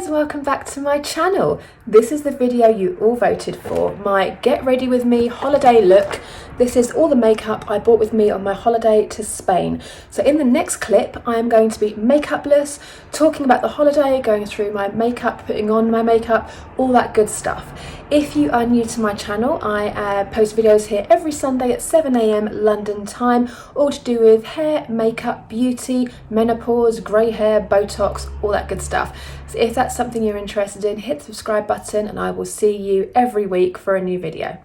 guys, welcome back to my channel. This is the video you all voted for, my get ready with me holiday look. This is all the makeup I brought with me on my holiday to Spain. So in the next clip I am going to be makeupless, talking about the holiday, going through my makeup, putting on my makeup, all that good stuff. If you are new to my channel, I post videos here every Sunday at 7 AM London time, all to do with hair, makeup, beauty, menopause, grey hair, Botox, all that good stuff. So if that's something you're interested in, hit the subscribe button and I will see you every week for a new video.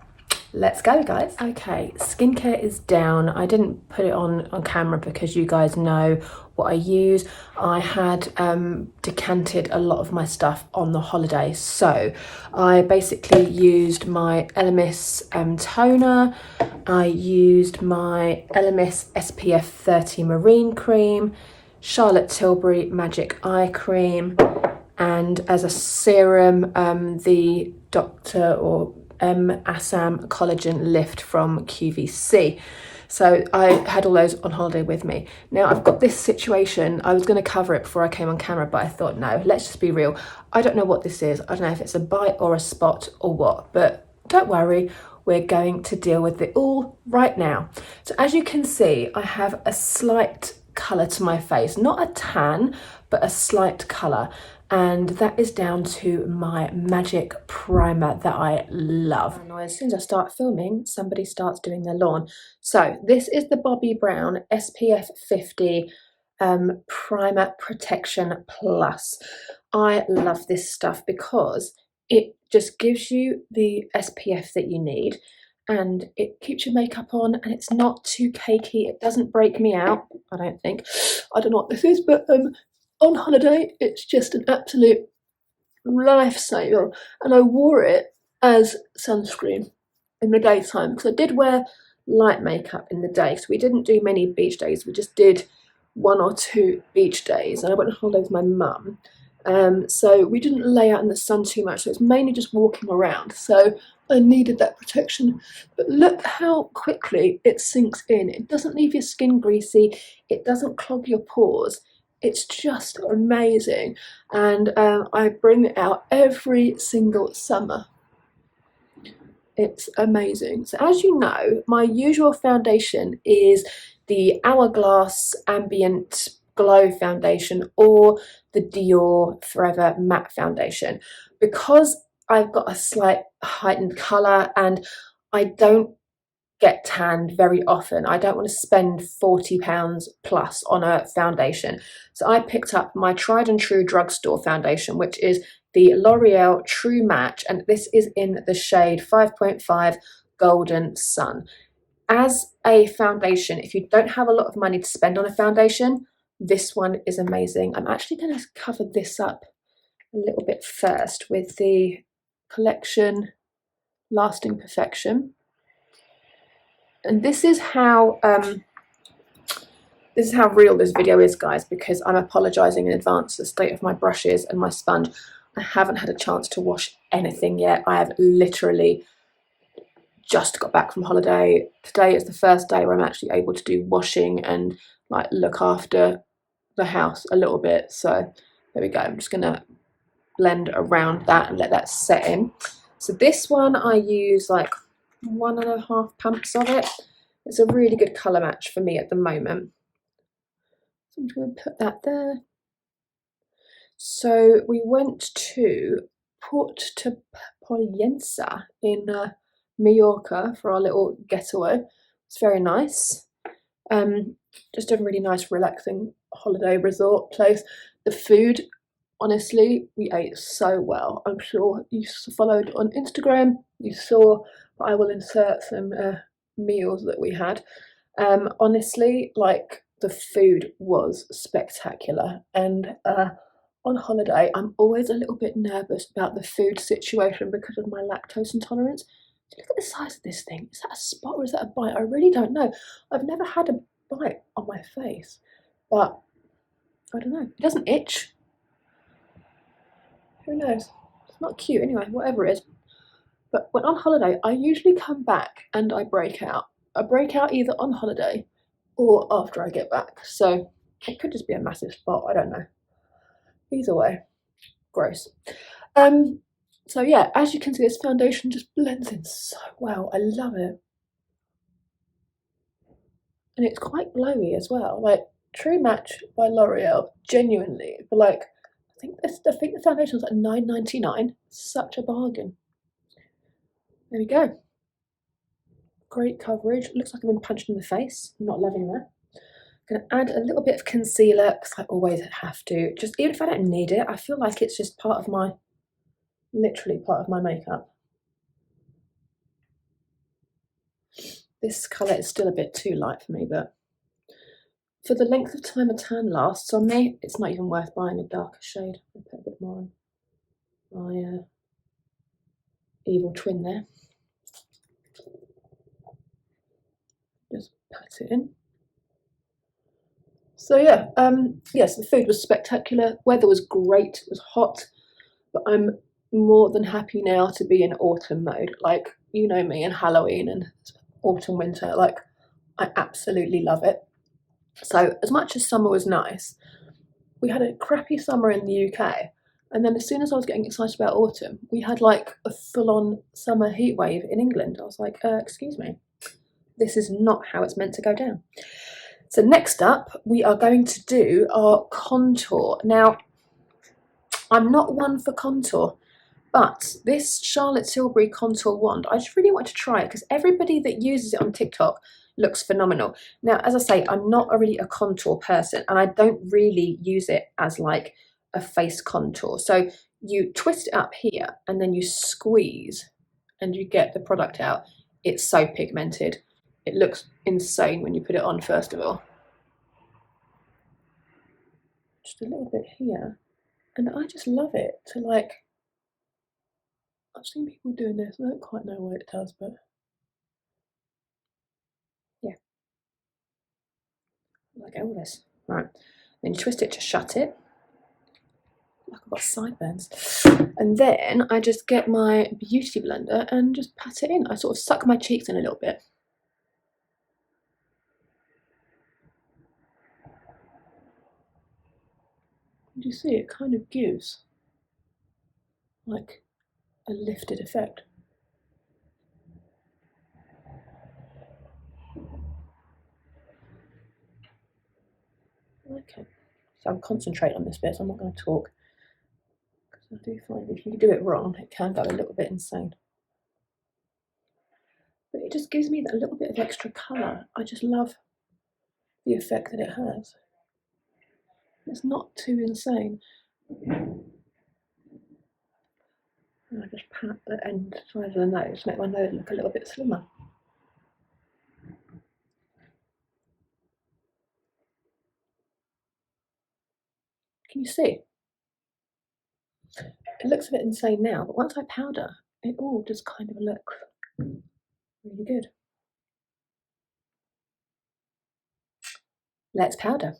Let's go, guys. Okay, skincare is down. I didn't put it on camera because you guys know what I use. I had decanted a lot of my stuff on the holiday, so I basically used my Elemis toner. I used my Elemis SPF 30 Marine Cream, Charlotte Tilbury Magic Eye Cream, and as a serum, the Dr. or Assam Collagen Lift from QVC. So I had all those on holiday with me. Now I've got this situation. I was going to cover it before I came on camera, but I thought, no, let's just be real. I don't know what this is. I don't know if it's a bite or a spot or what, but don't worry. We're going to deal with it all right now. So as you can see, I have a slight colour to my face, not a tan, but a slight colour. And that is down to my magic primer that I love. And as soon as I start filming, somebody starts doing their lawn. So this is the Bobbi Brown SPF 50 Primer Protection Plus. I love this stuff because it just gives you the SPF that you need and it keeps your makeup on and it's not too cakey. It doesn't break me out, I don't think. I don't know what this is, but on holiday, it's just an absolute lifesaver, and I wore it as sunscreen in the daytime because I did wear light makeup in the day. So we didn't do many beach days, we just did 1 or 2 beach days, and I went on holiday with my mum. So we didn't lay out in the sun too much, so it's mainly just walking around. So I needed that protection. But look how quickly it sinks in. It doesn't leave your skin greasy, it doesn't clog your pores. It's just amazing, and I bring it out every single summer. It's amazing. So as you know, my usual foundation is the HourGlass Ambient Glow Foundation or the Dior Forever Matte Foundation. Because I've got a slight heightened colour and I don't get tanned very often, I don't want to spend £40 plus on a foundation. So I picked up my tried and true drugstore foundation, which is the L'Oreal True Match, and this is in the shade 5.5 Golden Sun. As a foundation, if you don't have a lot of money to spend on a foundation, this one is amazing. I'm actually going to cover this up a little bit first with the Collection Lasting Perfection. And this is how real this video is, guys, because I'm apologising in advance for the state of my brushes and my sponge. I haven't had a chance to wash anything yet. I have literally just got back from holiday. Today is the first day where I'm actually able to do washing and like look after the house a little bit. So there we go. I'm just gonna blend around that and let that set in. So this one I use like 1.5 pumps of it. It's a really good colour match for me at the moment. So I'm just going to put that there. So we went to Puerto Pollensa in Mallorca for our little getaway. It's very nice. Just a really nice relaxing holiday resort place. The food, honestly, we ate so well. I'm sure you followed on Instagram, you saw, but I will insert some meals that we had. Honestly, like, the food was spectacular, and on holiday I'm always a little bit nervous about the food situation because of my lactose intolerance. Look at the size of this thing. Is that a spot or is that a bite? I really don't know. I've never had a bite on my face, but I don't know. It doesn't itch. Who knows? It's not cute anyway, whatever it is. But when on holiday, I usually come back and I break out. I break out either on holiday or after I get back. So it could just be a massive spot, I don't know. Either way, gross. So yeah, as you can see, this foundation just blends in so well. I love it. And it's quite glowy as well. Like, true match by L'Oreal, genuinely. But like, I think the foundation was like £9.99. Such a bargain. There we go. Great coverage. Looks like I've been punched in the face. I'm not loving that. I'm gonna add a little bit of concealer because I always have to. Just even if I don't need it, I feel like it's just part of my, literally part of my makeup. This colour is still a bit too light for me, but for the length of time a tan lasts on me, it's not even worth buying a darker shade. I'll put a bit more on my evil twin there. Just pat it in. So yeah, yes, the food was spectacular. Weather was great. It was hot, but I'm more than happy now to be in autumn mode. Like, you know me and Halloween and autumn, winter. Like, I absolutely love it. So as much as summer was nice, we had a crappy summer in the UK. And then as soon as I was getting excited about autumn, we had like a full-on summer heat wave in England. I was like, excuse me, this is not how it's meant to go down. So next up, we are going to do our contour. Now, I'm not one for contour, but this Charlotte Tilbury contour wand, I just really want to try it because everybody that uses it on TikTok looks phenomenal. Now, as I say, I'm not really a contour person and I don't really use it as like a face contour. So you twist it up here and then you squeeze and you get the product out. It's so pigmented. It looks insane when you put it on, first of all. Just a little bit here. And I just love it to like, I've seen people doing this, I don't quite know what it does, but yeah. Like all this. Right. Then you twist it to shut it. Like I've got sideburns. And then I just get my beauty blender and just pat it in. I sort of suck my cheeks in a little bit. And you see it kind of gives like a lifted effect. Okay. So I'm concentrating on this bit, so I'm not going to talk. Because I do find if you do it wrong, it can go a little bit insane. But it just gives me that little bit of extra colour. I just love the effect that it has. It's not too insane. And I just pat the end side of the nose, make my nose look a little bit slimmer. Can you see? It looks a bit insane now, but once I powder, it all just kind of looks really good. Let's powder.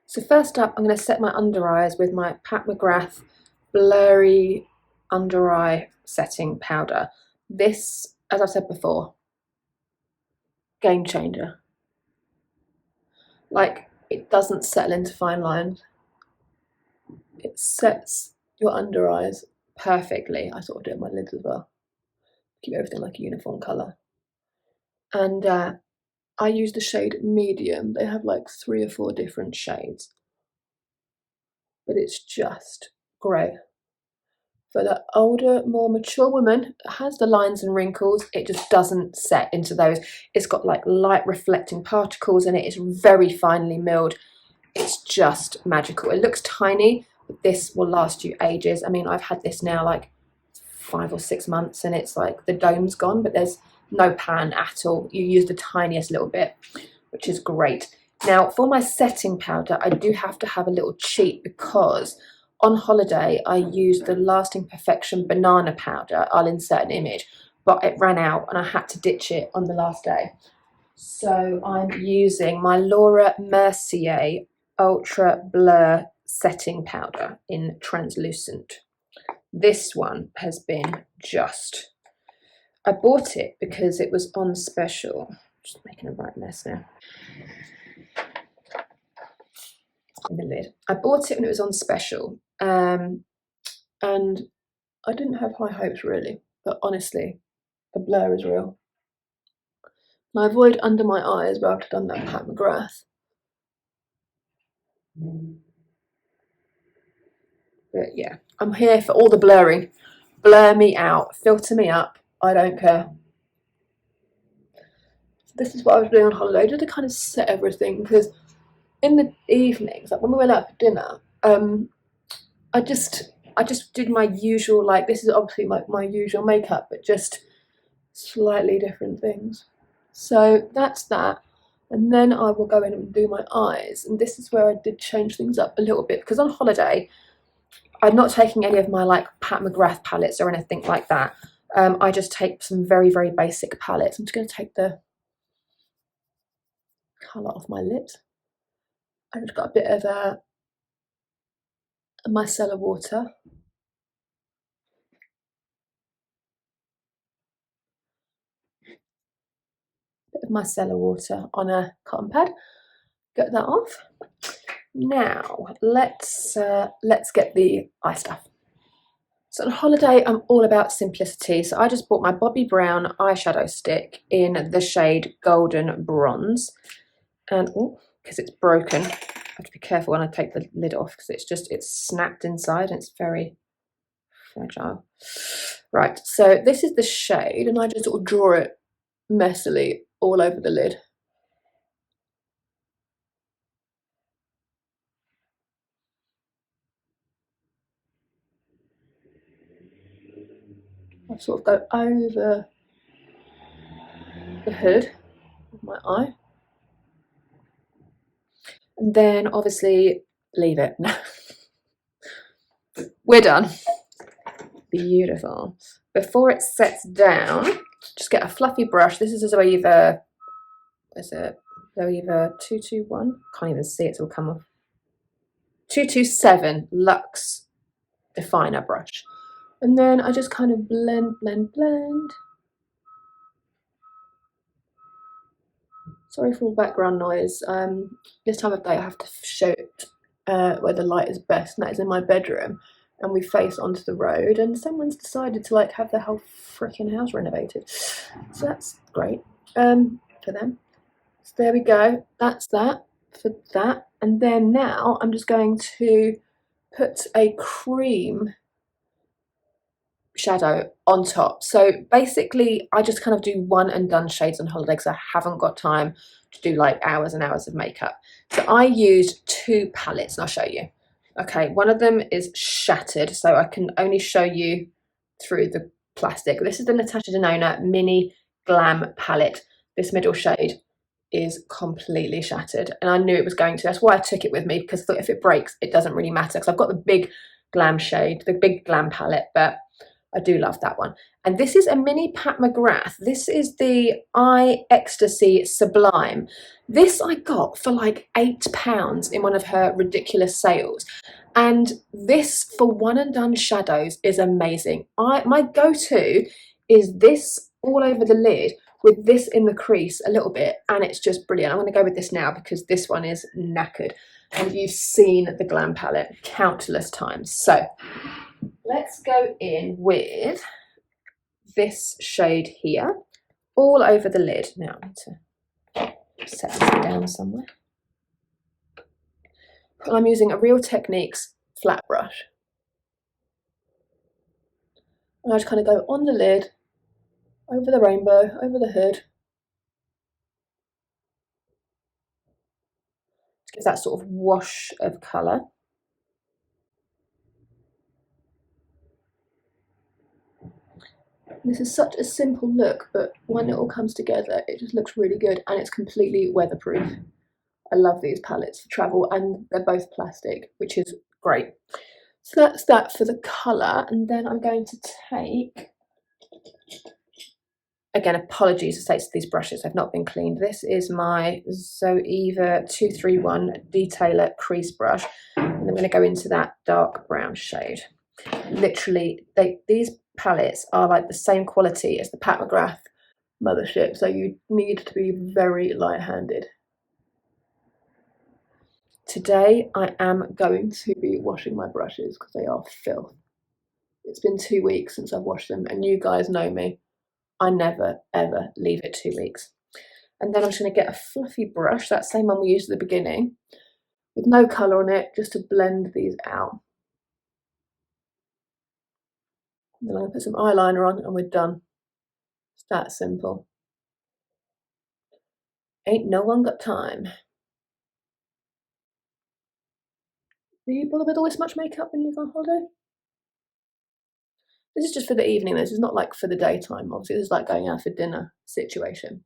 So first up, I'm going to set my under eyes with my Pat McGrath Blurry Under Eye Setting Powder. This, as I've said before, game changer. Like, it doesn't settle into fine lines. It sets your under eyes perfectly. I sort of do it on my lids as well. Keep everything like a uniform colour. And I use the shade medium. They have like 3 or 4 different shades. But it's just great. For the older, more mature woman that has the lines and wrinkles, it just doesn't set into those. It's got like light reflecting particles in it. It's very finely milled. It's just magical. It looks tiny, but this will last you ages. I mean, I've had this now like 5 or 6 months and it's like the dome's gone, but there's no pan at all. You use the tiniest little bit, which is great. Now, for my setting powder, I do have to have a little cheat because on holiday, I used the Lasting Perfection banana powder. I'll insert an image, but it ran out and I had to ditch it on the last day. So I'm using my Laura Mercier Ultra Blur Setting Powder in Translucent. This one has been just... I bought it because it was on special. Just making a right mess now. In the lid. I bought it when it was on special. and I didn't have high hopes really, but honestly, the blur is real. And I avoid under my eyes where I've done that Pat McGrath. But yeah, I'm here for all the blurring. Blur me out, filter me up, I don't care. This is what I was doing on holiday, just to kind of set everything, because in the evenings, like when we went out for dinner, I just did my usual, like, this is obviously my usual makeup, but just slightly different things. So that's that. And then I will go in and do my eyes. And this is where I did change things up a little bit, because on holiday, I'm not taking any of my like Pat McGrath palettes or anything like that. I just take some very, very basic palettes. I'm just going to take the colour off my lips. I've just got a bit of a micellar water. Bit of micellar water on a cotton pad. Get that off. Now let's get the eye stuff. So on holiday, I'm all about simplicity. So I just bought my Bobbi Brown eyeshadow stick in the shade Golden Bronze. And because it's broken, I have to be careful when I take the lid off, because it's snapped inside and it's very fragile. Right, so this is the shade, and I just sort of draw it messily all over the lid. I sort of go over the hood of my eye, and then obviously leave it. We're done. Beautiful. Before it sets down, just get a fluffy brush. This is a Zoeva, is it Zoeva 221? Can't even see it, so it'll come off. 227 Luxe Definer brush. And then I just kind of blend. Sorry for all background noise. This time of day I have to show it where the light is best, and that is in my bedroom. And we face onto the road, and someone's decided to like have their whole freaking house renovated. So that's great for them. So there we go. That's that for that. And then now I'm just going to put a cream shadow on top. So basically I just kind of do one and done shades on holiday, because I haven't got time to do like hours and hours of makeup. So I used two palettes, and I'll show you. Okay, one of them is shattered, so I can only show you through the plastic. This is the Natasha Denona Mini Glam palette. This middle shade is completely shattered, and I knew it was going to. That's why I took it with me, because I thought if it breaks, it doesn't really matter, because I've got the big Glam shade, the big Glam palette, but I do love that one. And this is a mini Pat McGrath. This is the Eye Ecstasy Sublime. This I got for like £8 in one of her ridiculous sales. And this for one and done shadows is amazing. My go-to is this all over the lid with this in the crease a little bit, and it's just brilliant. I'm going to go with this now because this one is knackered. And you've seen the Glam palette countless times. So let's go in with this shade here, all over the lid. Now I need to set this down somewhere. And I'm using a Real Techniques flat brush. And I just kind of go on the lid, over the rainbow, over the hood. Just gives that sort of wash of colour. This is such a simple look, but when it all comes together, it just looks really good, and it's completely weatherproof. I love these palettes for travel, and they're both plastic, which is great. So that's that for the colour, and then I'm going to take, again, apologies for states of these brushes, have not been cleaned. This is my Zoeva 231 Detailer Crease Brush, and I'm going to go into that dark brown shade. Literally, these palettes are like the same quality as the Pat McGrath mothership, so you need to be very light-handed. Today I am going to be washing my brushes because they are filth. It's been 2 weeks since I've washed them, and you guys know me. I never, ever leave it 2 weeks. And then I'm just going to get a fluffy brush, that same one we used at the beginning, with no colour on it, just to blend these out. And then I'm going to put some eyeliner on and we're done. It's that simple. Ain't no one got time. Do you bother with all this much makeup when you go on holiday? This is just for the evening. This is not like for the daytime. Obviously, this is like going out for dinner situation.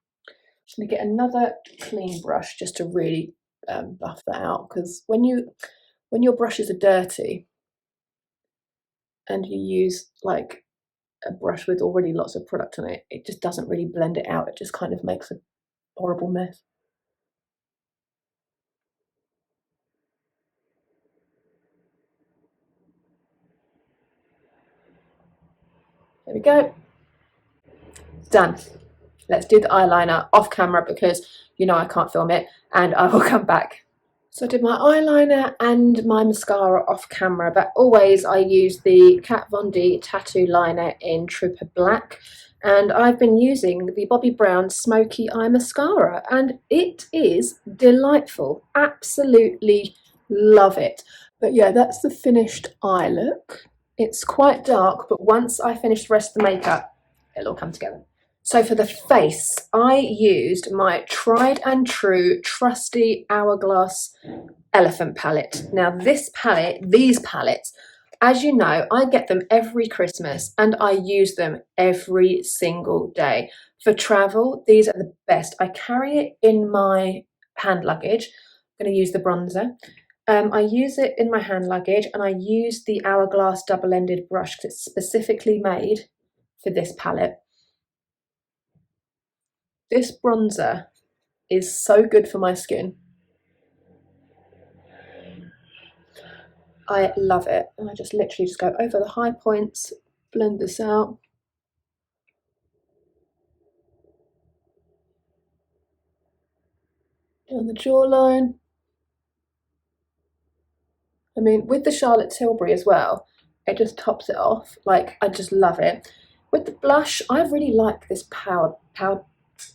Just going to get another clean brush just to really buff that out, because when your brushes are dirty and you use like a brush with already lots of product on it, it just doesn't really blend it out. It just kind of makes a horrible mess. There we go. Done. Let's do the eyeliner off camera because you know I can't film it, and I will come back. So I did my eyeliner and my mascara off camera, but always I use the Kat Von D tattoo liner in Trooper Black, and I've been using the Bobbi Brown Smoky Eye Mascara, and it is delightful. Absolutely love it. But yeah, that's the finished eye look. It's quite dark, but once I finish the rest of the makeup, it'll all come together. So for the face, I used my tried and true trusty HourGlass Elephant palette. Now these palettes, as you know, I get them every Christmas and I use them every single day. For travel, these are the best. I carry it in my hand luggage. I'm going to use the bronzer. I use it in my hand luggage, and I use the HourGlass double-ended brush because it's specifically made for this palette. This bronzer is so good for my skin. I love it. And I just literally just go over the high points, blend this out. Down the jawline. I mean, with the Charlotte Tilbury as well, it just tops it off. Like, I just love it. With the blush, I really like this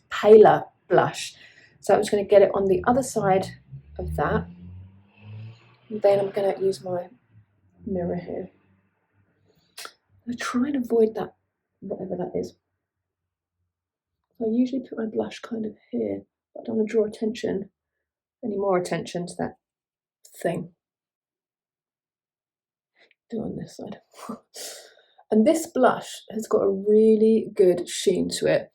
paler blush. So I'm just going to get it on the other side of that. And then I'm going to use my mirror here. I try and avoid that, whatever that is. I usually put my blush kind of here, but I don't want to draw any more attention to that thing. Do on this side. And this blush has got a really good sheen to it.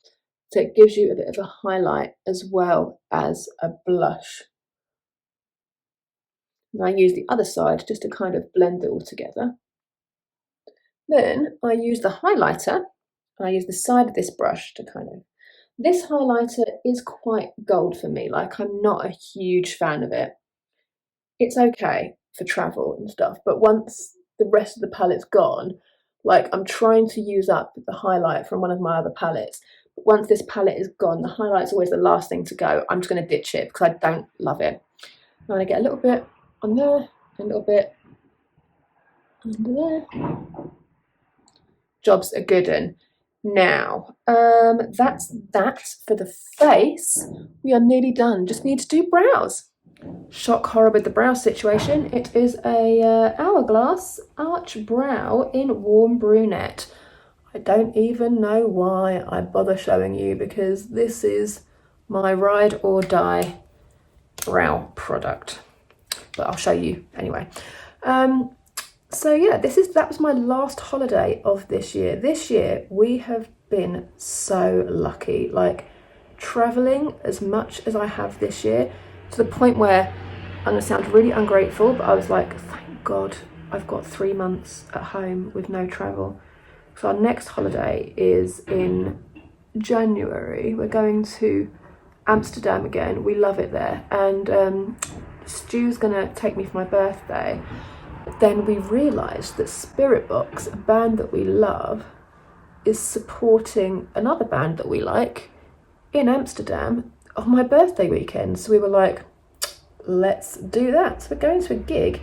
So it gives you a bit of a highlight as well as a blush. And I use the other side just to kind of blend it all together. Then I use the highlighter. I use the side of this brush to kind of... This highlighter is quite gold for me. Like, I'm not a huge fan of it. It's okay for travel and stuff, but once the rest of the palette's gone, like, I'm trying to use up the highlight from one of my other palettes. But once this palette is gone, the highlight's always the last thing to go. I'm just going to ditch it because I don't love it. I'm going to get a little bit on there, a little bit under there. Job's a good one. Now, that's that for the face. We are nearly done. Just need to do brows. Shock horror with the brow situation. It is a HourGlass Arch Brow in Warm Brunette. I don't even know why I bother showing you, because this is my ride or die brow product. But I'll show you anyway. So yeah, that was my last holiday of this year. This year we have been so lucky, like traveling as much as I have this year, to the point where I'm going to sound really ungrateful, but I was like, thank God I've got 3 months at home with no travel. So our next holiday is in January. We're going to Amsterdam again. We love it there. And Stu's going to take me for my birthday. But then we realised that Spirit Box, a band that we love, is supporting another band that we like in Amsterdam on my birthday weekend. So we were like, let's do that. So we're going to a gig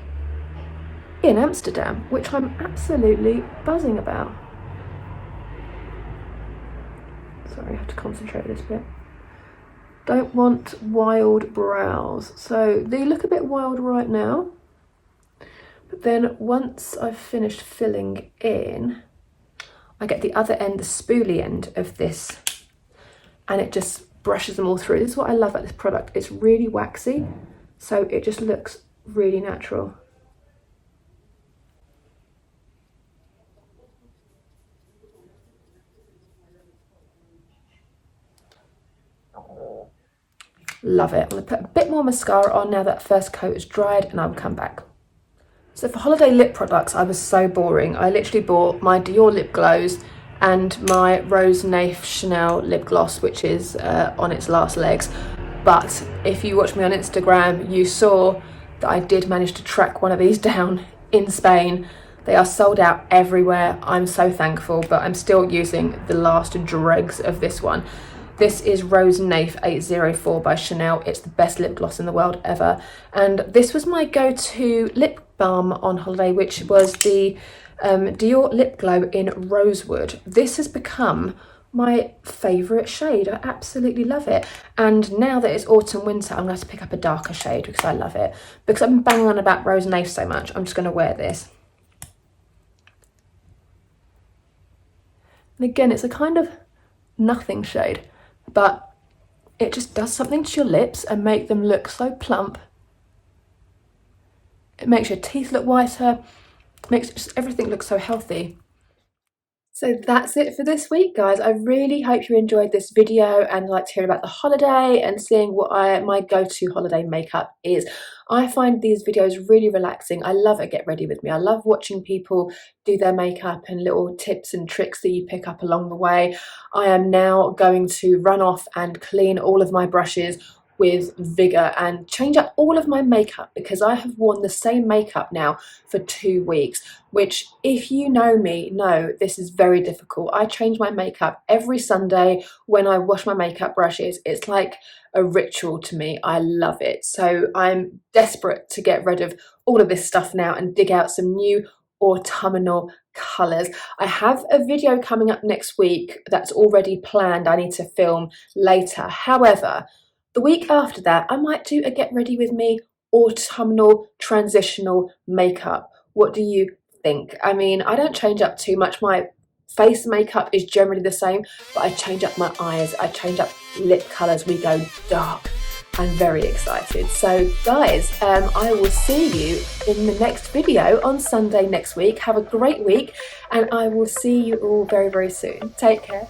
in Amsterdam, which I'm absolutely buzzing about. Sorry, I have to concentrate this bit. Don't want wild brows. So they look a bit wild right now. But then once I've finished filling in, I get the other end, the spoolie end of this, and it just brushes them all through. This is what I love about this product. It's really waxy, so it just looks really natural. Love it. I'm going to put a bit more mascara on now that first coat is dried, and I'll come back. So for holiday lip products, I was so boring. I literally bought my Dior lip glows and my Rose Naiff Chanel lip gloss, which is on its last legs. But if you watch me on Instagram, you saw that I did manage to track one of these down in Spain. They are sold out everywhere. I'm so thankful, but I'm still using the last dregs of this one. This is Rose Naiff 804 by Chanel. It's the best lip gloss in the world ever. And this was my go-to lip balm on holiday, which was the Dior Lip Glow in Rosewood. This has become my favourite shade. I absolutely love it. And now that it's autumn winter, I'm going to have to pick up a darker shade because I love it. Because I've been banging on about Rose Naiff so much, I'm just going to wear this. And again, it's a kind of nothing shade, but it just does something to your lips and make them look so plump. It makes your teeth look whiter, makes just everything look so healthy. So that's it for this week, guys. I really hope you enjoyed this video and liked hearing about the holiday and seeing what my go-to holiday makeup is. I find these videos really relaxing. I love a get ready with me. I love watching people do their makeup and little tips and tricks that you pick up along the way. I am now going to run off and clean all of my brushes with vigour and change up all of my makeup, because I have worn the same makeup now for 2 weeks, which, if you know me, know this is very difficult. I change my makeup every Sunday when I wash my makeup brushes. It's like a ritual to me. I love it. So I'm desperate to get rid of all of this stuff now and dig out some new autumnal colours. I have a video coming up next week that's already planned. I need to film later. However, the week after that, I might do a get ready with me autumnal transitional makeup. What do you think? I mean, I don't change up too much. My face makeup is generally the same, but I change up my eyes, I change up lip colours, we go dark. I'm very excited. So guys, I will see you in the next video on Sunday next week. Have a great week, and I will see you all very, very soon. Take care.